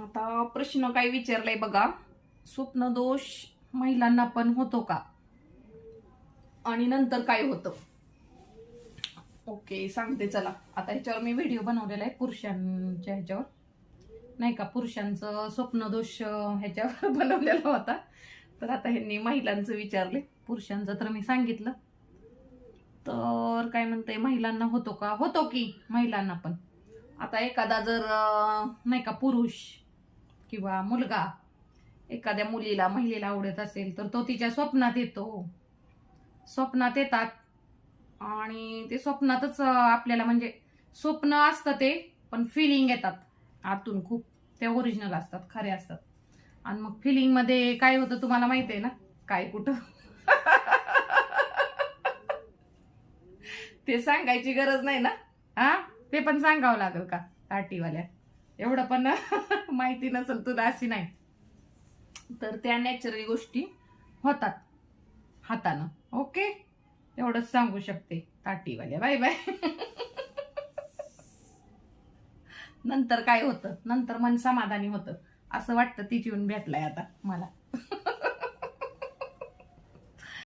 आता प्रश्न काय विचारलाय बघा, स्वप्न दोष महिलांना पण होतो का आणि नंतर काय होतं? ओके, सांगते चला. आता ह्याच्यावर मी व्हिडिओ बनवलेला आहे पुरुषांच्या ह्याच्यावर, नाही का, पुरुषांचं स्वप्न दोष ह्याच्यावर बनवलेला होता. तर आता ह्यांनी महिलांचं विचारले, पुरुषांचं तर मी सांगितलं. तर काय म्हणते, महिलांना होतो का? होतो की महिलांना पण. आता एखादा जर नाही का पुरुष किंवा मुलगा एखाद्या मुलीला महिलेला आवडत असेल तर तो तिच्या स्वप्नात येतो. स्वप्नात येतात आणि ते स्वप्नातच आपल्याला म्हणजे स्वप्न असतं ते, पण फिलिंग येतात आतून खूप. ते ओरिजिनल असतात, खरे असतात. आणि मग फिलिंग मध्ये काय होतं तुम्हाला माहिती आहे ना, काय कुठं ते सांगायची गरज नाही ना. हा, ते पण सांगावं लागेल का ताटीवाल्या? एवढं पण माहिती नसेल तुला अशी नाही. तर त्या नॅचरल गोष्टी होतात हातानं. ओके, एवढंच सांगू शकते ताटीवाल्या. Bye bye. नंतर काय होतं? नंतर मन समाधानी होतं. असं वाटतं तीच येऊन भेटलाय आता मला.